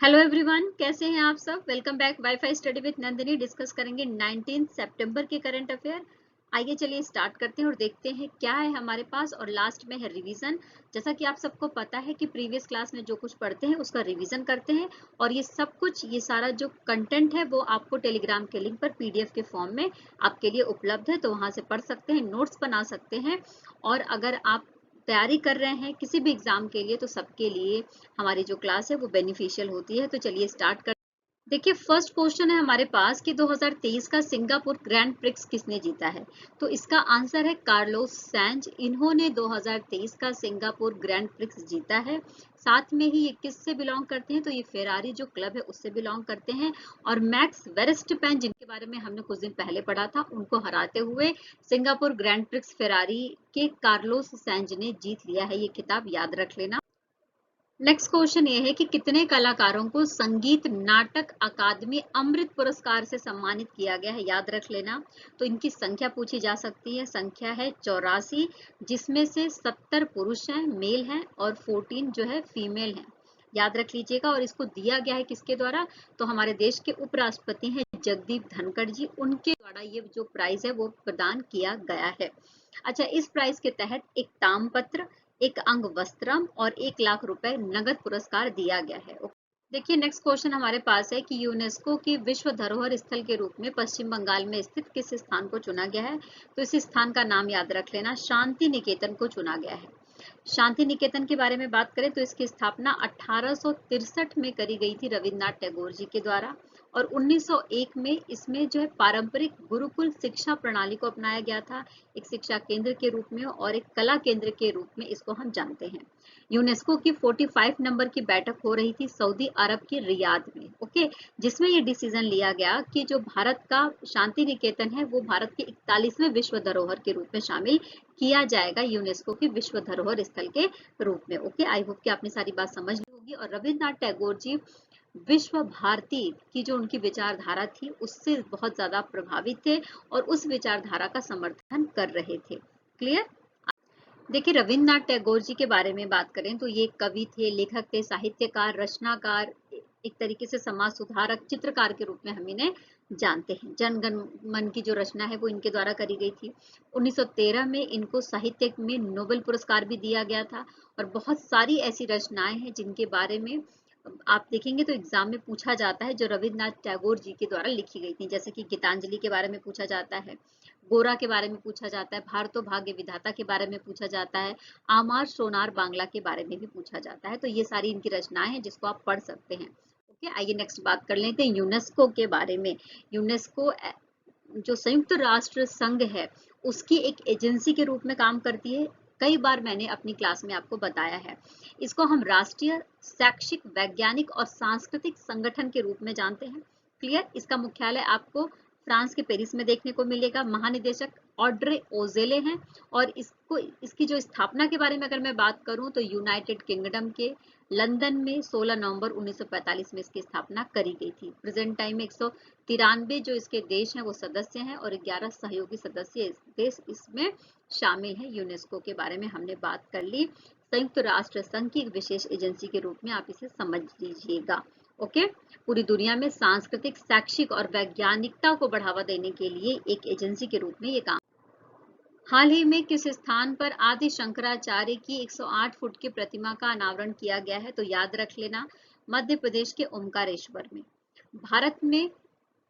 Hello everyone, कैसे हैं आप सब। Welcome back wifi study with Nandini. Discuss करेंगे 19 सितंबर के करंट अफेयर। आइए चलिए स्टार्ट करते हैं और देखते हैं क्या है हमारे पास। और लास्ट में है रिवीजन। जैसा कि आप सबको पता है कि प्रीवियस क्लास में जो कुछ पढ़ते हैं उसका रिवीजन करते हैं। और ये सब कुछ, ये सारा जो कंटेंट है वो आपको टेलीग्राम के लिंक पर पीडीएफ के फॉर्म में आपके लिए उपलब्ध है, तो वहां से पढ़ सकते हैं, नोट्स बना सकते हैं। और अगर आप तैयारी कर रहे हैं किसी भी एग्जाम के लिए तो सबके लिए हमारी जो क्लास है वो बेनिफिशियल होती है। तो चलिए स्टार्ट कर। देखिए, फर्स्ट क्वेश्चन है हमारे पास कि 2023 का सिंगापुर ग्रैंड प्रिक्स किसने जीता है। तो इसका आंसर है कार्लोस सैंज। इन्होंने 2023 का सिंगापुर ग्रैंड प्रिक्स जीता है। साथ में ही ये किससे बिलोंग करते हैं, तो ये फेरारी जो क्लब है उससे बिलोंग करते हैं। और मैक्स वेरस्टैपेन, जिनके बारे में हमने कुछ दिन पहले पढ़ा था, उनको हराते हुए सिंगापुर ग्रैंड प्रिक्स फेरारी के कार्लोस सैंज ने जीत लिया है ये खिताब, याद रख लेना। नेक्स्ट क्वेश्चन ये है कि कितने कलाकारों को संगीत नाटक अकादमी अमृत पुरस्कार से सम्मानित किया गया है, याद रख लेना। तो इनकी संख्या पूछी जा सकती है। संख्या है 84, जिसमें से 70 पुरुष हैं, मेल हैं, और 14 जो है फीमेल हैं, याद रख लीजिएगा। और इसको दिया गया है किसके द्वारा, तो हमारे देश के उपराष्ट्रपति हैं जगदीप धनखड़ जी, उनके द्वारा ये जो प्राइज है वो प्रदान किया गया है। अच्छा, इस प्राइज के तहत एक तामपत्र, एक अंग वस्त्रम और 1 लाख रुपए नगद पुरस्कार दिया गया है। देखिए, नेक्स्ट क्वेश्चन हमारे पास है कि यूनेस्को की विश्व धरोहर स्थल के रूप में पश्चिम बंगाल में स्थित किस स्थान को चुना गया है। तो इस स्थान का नाम याद रख लेना, शांति निकेतन को चुना गया है। शांति निकेतन के बारे में बात करें तो इसकी स्थापना 1863 में करी गई थी रविन्द्रनाथ टैगोर जी के द्वारा। और 1901 में इसमें जो है पारंपरिक गुरुकुल शिक्षा प्रणाली को अपनाया गया था, एक शिक्षा केंद्र के रूप में और एक कला केंद्र के रूप में इसको हम जानते हैं। यूनेस्को की 45 नंबर की बैठक हो रही थी सऊदी अरब के रियाद में, ओके, जिसमें ये डिसीजन लिया गया कि जो भारत का शांति निकेतन है वो भारत के 41वें विश्व धरोहर के रूप में शामिल किया जाएगा यूनेस्को के विश्व धरोहर स्थल के रूप में। ओके, आई होप कि आपने सारी बात समझ ली होगी। और रविन्द्रनाथ टैगोर जी विश्व भारती की जो उनकी विचारधारा थी उससे बहुत ज्यादा प्रभावित थे और उस विचारधारा का समर्थन कर रहे थे। क्लियर। देखिए, रविन्द्रनाथ टैगोर जी के बारे में बात करें तो ये कवि थे, लेखक थे, साहित्यकार, रचनाकार, एक तरीके से समाज सुधारक, चित्रकार के रूप में हम इन्हें जानते हैं। जन गण मन की जो रचना है वो इनके द्वारा करी गई थी। 1913 में इनको साहित्य में नोबेल पुरस्कार भी दिया गया था। और बहुत सारी ऐसी रचनाएं हैं जिनके बारे में आप देखेंगे तो एग्जाम में पूछा जाता है, जो रविन्द्रनाथ टैगोर जी के द्वारा लिखी गई थी। जैसे कि गीतांजलि के बारे में पूछा जाता है, गोरा के बारे में पूछा जाता है, भारतो भाग्य विधाता के बारे में पूछा जाता है, आमार सोनार बांग्ला के बारे में भी पूछा जाता है। तो ये सारी इनकी रचनाएं हैं जिसको आप पढ़ सकते हैं। ओके, आइए नेक्स्ट बात कर लेते हैं यूनेस्को के बारे में। यूनेस्को जो संयुक्त राष्ट्र संघ है उसकी एक एजेंसी के रूप में काम करती है। कई बार मैंने अपनी क्लास में आपको बताया है। इसको हम राष्ट्रीय शैक्षिक, वैज्ञानिक और सांस्कृतिक संगठन के रूप में जानते हैं। क्लियर। इसका मुख्यालय आपको फ्रांस के पेरिस में देखने को मिलेगा। महानिदेशक ऑड्रे ओजेले हैं। और इसकी जो स्थापना के बारे में अगर मैं बात करूं तो यूनाइटेड किंगडम के लंदन में 16 नवंबर 1945 में इसकी स्थापना करी गई थी। प्रेजेंट टाइम में 193 जो इसके देश हैं वो सदस्य हैं और 11 सहयोगी सदस्य देश इसमें शामिल हैं। यूनेस्को के बारे में हमने बात कर ली। संयुक्त राष्ट्र संघ की एक विशेष एजेंसी के रूप में आप इसे समझ लीजिएगा। ओके, पूरी दुनिया में सांस्कृतिक, शैक्षिक और वैज्ञानिकता को बढ़ावा देने के लिए एक एजेंसी के रूप में ये काम। हाल ही में किस स्थान पर आदि शंकराचार्य की 108 फुट की प्रतिमा का अनावरण किया गया है, तो याद रख लेना, मध्य प्रदेश के ओमकारेश्वर में। भारत में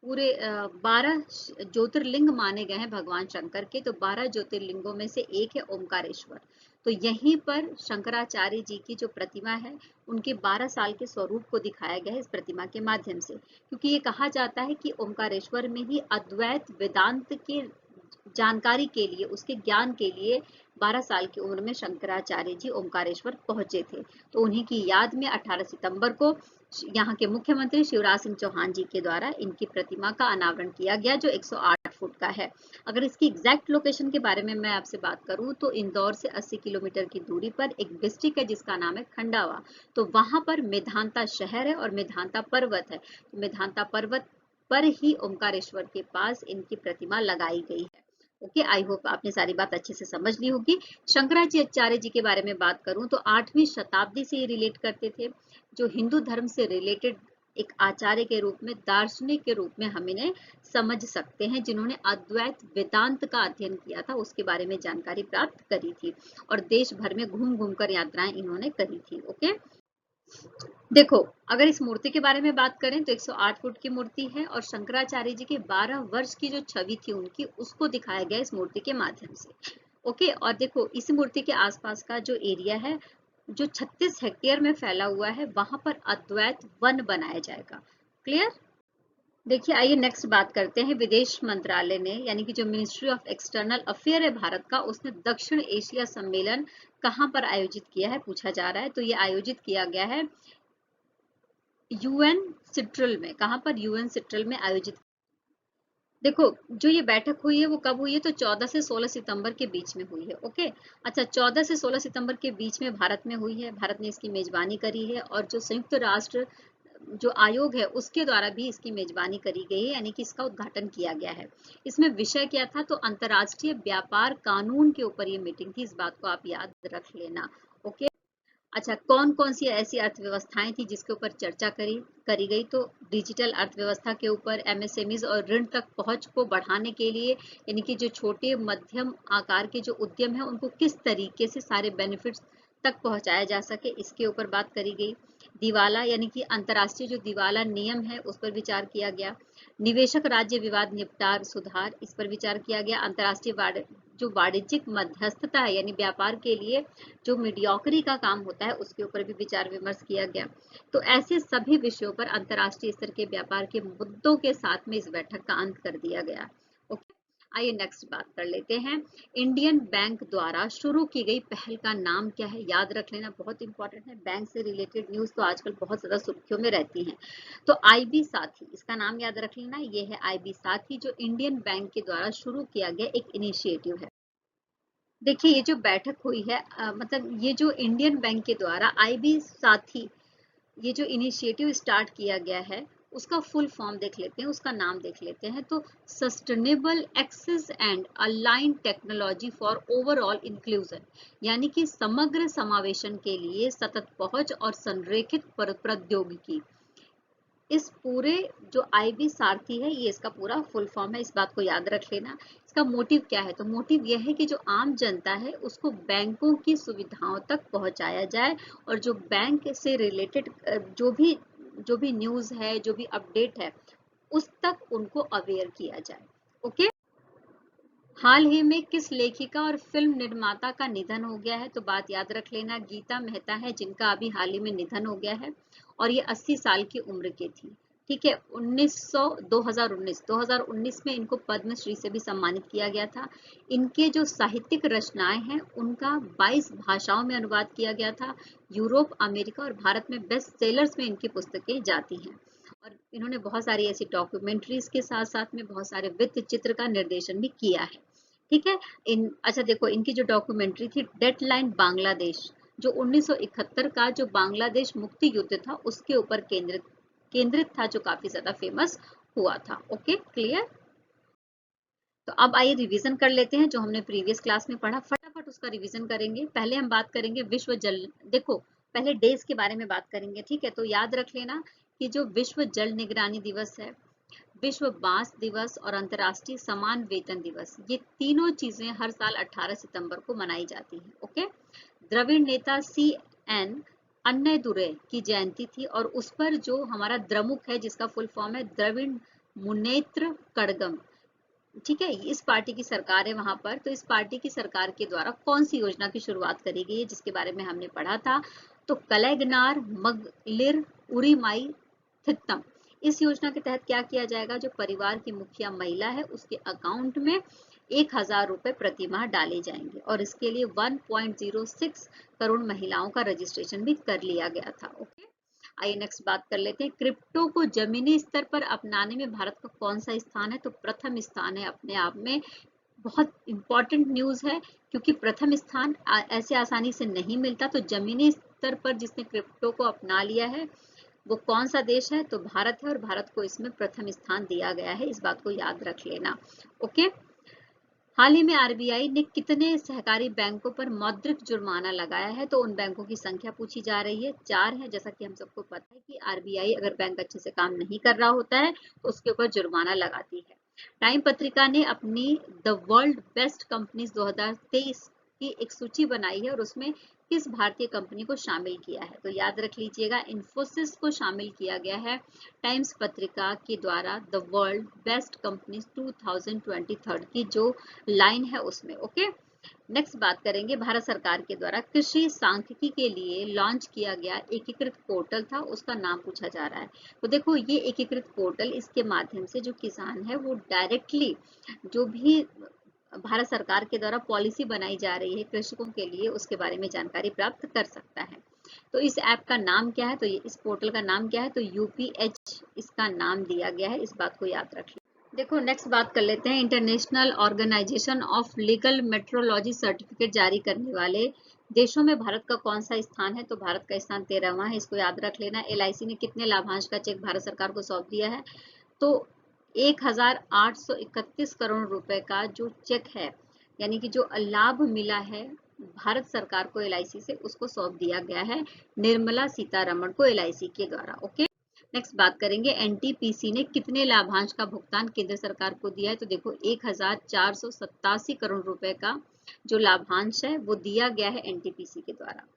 पूरे 12 ज्योतिर्लिंग माने गए हैं भगवान शंकर के। तो 12 ज्योतिर्लिंगों में से एक है ओमकारेश्वर। तो यहीं पर शंकराचार्य जी की जो प्रतिमा है उनके 12 साल के स्वरूप को दिखाया गया है इस प्रतिमा के माध्यम से, क्योंकि ये कहा जाता है कि ओमकारेश्वर में ही अद्वैत वेदांत के जानकारी के लिए, उसके ज्ञान के लिए 12 साल की उम्र में शंकराचार्य जी ओमकारेश्वर पहुंचे थे। तो उन्हीं की याद में 18 सितंबर को यहाँ के मुख्यमंत्री शिवराज सिंह चौहान जी के द्वारा इनकी प्रतिमा का अनावरण किया गया, जो 108 फुट का है। अगर इसकी एग्जैक्ट लोकेशन के बारे में मैं आपसे बात करूं तो इंदौर से 80 किलोमीटर की दूरी पर एक डिस्ट्रिक्ट है जिसका नाम है खंडावा। तो वहां पर मेधांता शहर है और मेधांता पर्वत है। तो मेधांता पर्वत पर ही ओमकारेश्वर के पास इनकी प्रतिमा लगाई गई है। ओके, आई होप आपने सारी बात अच्छे से समझ ली होगी। शंकराचार्य जी के बारे में बात करूं तो 8वीं शताब्दी से ये रिलेट करते थे। जो हिंदू धर्म से रिलेटेड एक आचार्य के रूप में, दार्शनिक के रूप में हम इन्हें समझ सकते हैं, जिन्होंने अद्वैत वेदांत का अध्ययन किया था, उसके बारे में जानकारी प्राप्त करी थी और देश भर में घूम घूम कर यात्राएं इन्होंने करी थी। ओके, देखो, अगर इस मूर्ति के बारे में बात करें तो 108 फुट की मूर्ति है और शंकराचार्य जी के 12 वर्ष की जो छवि थी उनकी, उसको दिखाया गया इस मूर्ति के माध्यम से। ओके, और देखो इस मूर्ति के आसपास का जो एरिया है, जो 36 हेक्टेयर में फैला हुआ है, वहां पर अद्वैत वन बनाया जाएगा। क्लियर? देखिए, आइए नेक्स्ट बात करते हैं। विदेश मंत्रालय ने, यानी कि जो मिनिस्ट्री ऑफ एक्सटर्नल अफेयर है भारत का, उसने दक्षिण एशिया सम्मेलन कहां पर आयोजित किया है, पूछा जा रहा है। तो ये आयोजित किया गया है यूएन सिट्रल में। कहां पर? यूएन सिट्रल में आयोजित। देखो, जो ये बैठक हुई है वो कब हुई है? तो 14 से 16 सितंबर के बीच में हुई है। ओके, अच्छा, 14 से 16 सितंबर के बीच में भारत में हुई है। भारत ने इसकी मेजबानी करी है और जो संयुक्त राष्ट्र जो आयोग है उसके द्वारा भी इसकी मेजबानी करी गई है, यानी कि इसका उद्घाटन किया गया है। इसमें विषय क्या था? तो अंतर्राष्ट्रीय व्यापार कानून के ऊपर ये मीटिंग थी। इस बात को आप याद रख लेना। ओके, अच्छा, कौन कौन सी ऐसी अर्थव्यवस्थाएं थी जिसके ऊपर चर्चा करी गई? तो डिजिटल अर्थव्यवस्था के ऊपर, एमएसएमईज और ऋण तक पहुंच को बढ़ाने के लिए, यानी कि जो छोटे मध्यम आकार के जो उद्यम है उनको किस तरीके से सारे बेनिफिट्स तक पहुंचाया जा सके, इसके ऊपर बात करी गई। दिवाला, यानी कि अंतर्राष्ट्रीय जो दिवाला नियम है उस पर विचार किया गया। निवेशक राज्य विवाद निपटार सुधार, इस पर विचार किया गया। अंतर्राष्ट्रीय जो वाणिज्यिक मध्यस्थता है, यानी व्यापार के लिए जो मीडियोक्री का काम होता है, उसके ऊपर भी विचार विमर्श किया गया। तो ऐसे सभी विषयों पर अंतर्राष्ट्रीय स्तर के व्यापार के मुद्दों के साथ में इस बैठक का अंत कर दिया गया। ओके, आइए नेक्स्ट बात कर लेते हैं। इंडियन बैंक द्वारा शुरू की गई पहल का नाम क्या है? याद रख लेना, बहुत इंपॉर्टेंट है। बैंक से रिलेटेड न्यूज तो आजकल बहुत ज्यादा सुर्खियों में रहती हैं। तो आईबी साथी, इसका नाम याद रख लेना। ये है आईबी साथी, जो इंडियन बैंक के द्वारा शुरू किया गया एक इनिशिएटिव है। देखिए, ये जो बैठक हुई है, मतलब ये जो इंडियन बैंक के द्वारा आईबी साथी, ये जो इनिशिएटिव स्टार्ट किया गया है, उसका फुल फॉर्म देख लेते हैं, उसका नाम देख लेते हैं। तो sustainable access and align technology for overall inclusion, यानी कि समग्र समावेशन के लिए सतत पहुंच और संरेखित प्रौद्योगिकी। इस पूरे जो आईबी सारथी है, ये इसका पूरा फुल फॉर्म है, इस बात को याद रख लेना। इसका मोटिव क्या है? तो मोटिव यह है कि जो आम जनता है उसको बैंकों की सुविधाओं तक पहुंचाया जाए और जो बैंक से रिलेटेड जो भी न्यूज है, जो भी अपडेट है, उस तक उनको अवेयर किया जाए। ओके, हाल ही में किस लेखिका और फिल्म निर्माता का निधन हो गया है? तो बात याद रख लेना, गीता मेहता है जिनका अभी हाल ही में निधन हो गया है और ये 80 साल की उम्र की थी। ठीक है, 2019 में इनको पद्मश्री से भी सम्मानित किया गया था। इनके जो साहित्यिक रचनाएं हैं उनका 22 भाषाओं में अनुवाद किया गया था। यूरोप, अमेरिका और भारत में बेस्ट सेलर्स में इनकी पुस्तकें जाती हैं और इन्होंने बहुत सारी ऐसी डॉक्यूमेंट्रीज के साथ साथ में बहुत सारे वृत्त चित्र का निर्देशन भी किया है। ठीक है, अच्छा देखो, इनकी जो डॉक्यूमेंट्री थी डेडलाइन बांग्लादेश, जो 1971 का जो बांग्लादेश मुक्ति युद्ध था उसके ऊपर केंद्रित था, जो काफी ज्यादा फेमस हुआ था। Okay, clear? तो अब आइए रिवीजन कर लेते हैं जो हमने प्रीवियस क्लास में पढ़ा, फटाफट उसका रिवीजन करेंगे। पहले हम बात करेंगे विश्व जल, देखो पहले डेज के बारे में बात करेंगे। ठीक है, तो याद रख लेना कि जो विश्व जल निगरानी दिवस है, विश्व बांस दिवस और अंतर्राष्ट्रीय समान वेतन दिवस, ये तीनों चीजें हर साल 18 सितंबर को मनाई जाती हैं। ओके, द्रविड़ नेता CN अन्नादुरै की जयंती थी और उस पर जो हमारा द्रमुक है, जिसका फुल फॉर्म है द्रविड़ मुनेत्र कड़गम, ठीक है, इस पार्टी की सरकार है वहां पर। तो इस पार्टी की सरकार के द्वारा कौन सी योजना की शुरुआत करी गई है, जिसके बारे में हमने पढ़ा था? तो कलेगनार मगलिर उरीमाई थित्तम, इस योजना के तहत क्या किया जाएगा? जो परिवार की मुखिया महिला है उसके अकाउंट में 1000 रुपए प्रति माह डाले जाएंगे और इसके लिए 1.06 करोड़ महिलाओं का रजिस्ट्रेशन भी कर लिया गया था। ओके, आइए नेक्स्ट बात कर लेते हैं। क्रिप्टो को जमीनी स्तर पर अपनाने में भारत का कौन सा स्थान है? तो प्रथम स्थान है। अपने आप में बहुत इंपॉर्टेंट न्यूज है, क्योंकि प्रथम स्थान ऐसे आसानी से नहीं मिलता। तो जमीनी स्तर पर जिसने क्रिप्टो को अपना लिया है वो कौन सा देश है? तो भारत है और भारत को इसमें प्रथम स्थान दिया गया है, इस बात को याद रख लेना। ओके, हाल ही में आरबीआई ने कितने सहकारी बैंकों पर मौद्रिक जुर्माना लगाया है? तो उन बैंकों की संख्या पूछी जा रही है, 4 है। जैसा कि हम सबको पता है कि आरबीआई अगर बैंक अच्छे से काम नहीं कर रहा होता है तो उसके ऊपर जुर्माना लगाती है। टाइम पत्रिका ने अपनी द वर्ल्ड बेस्ट कंपनीज 2023 की एक सूची बनाई है और उसमें किस भारतीय कंपनी को शामिल किया है? तो याद रख लीजिएगा, इन्फोसिस को शामिल किया गया है टाइम्स पत्रिका के द्वारा द वर्ल्ड बेस्ट कंपनीज 2023 की जो लाइन है उसमें। ओके, नेक्स्ट बात करेंगे, भारत सरकार के द्वारा कृषि सांख्यिकी के लिए लॉन्च किया गया एकीकृत पोर्टल था, उसका नाम पूछा जा रहा है। तो देखो, ये एकीकृत पोर्टल, इसके माध्यम से जो किसान है वो डायरेक्टली जो भी भारत सरकार के द्वारा पॉलिसी बनाई जा रही है कृषकों के लिए, उसके बारे में जानकारी प्राप्त कर सकता है। तो इस ऐप का नाम क्या है? तो इस पोर्टल का नाम क्या है? तो यूपीएच इसका नाम दिया गया है, इस बात को याद रखिए। देखो, नेक्स्ट बात कर लेते हैं, international organization of legal metrology certificate जारी करने वाले देशों में भारत का कौन सा स्थान है? तो भारत का स्थान 13वां है, इसको याद रख लेना। एलआईसी ने कितने लाभांश का चेक भारत सरकार को सौंप दिया है? तो 1831 करोड़ रुपए का जो चेक है, यानी कि जो लाभ मिला है भारत सरकार को एलआईसी से, उसको सौंप दिया गया है निर्मला सीतारमण को एलआईसी के द्वारा। ओके, नेक्स्ट बात करेंगे, एनटीपीसी ने कितने लाभांश का भुगतान केंद्र सरकार को दिया है? तो देखो, 1487 करोड़ रुपए का जो लाभांश है वो दिया गया है एनटीपीसी के द्वारा।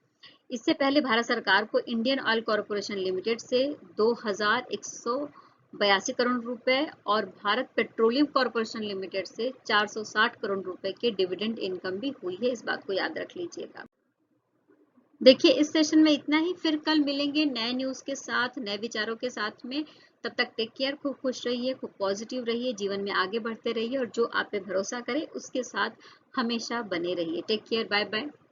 इससे पहले भारत सरकार को इंडियन ऑयल कॉरपोरेशन लिमिटेड से 2182 करोड़ रुपए और भारत पेट्रोलियम कॉरपोरेशन लिमिटेड से 460 करोड़ रुपए के डिविडेंड इनकम भी हुई है, इस बात को याद रख लीजिएगा। देखिए, इस सेशन में इतना ही, फिर कल मिलेंगे नए न्यूज के साथ, नए विचारों के साथ में। तब तक टेक केयर, खूब खुश रहिए, खूब पॉजिटिव रहिए, जीवन में आगे बढ़ते रहिए और जो आप पे भरोसा करे उसके साथ हमेशा बने रहिए। Take care, bye bye.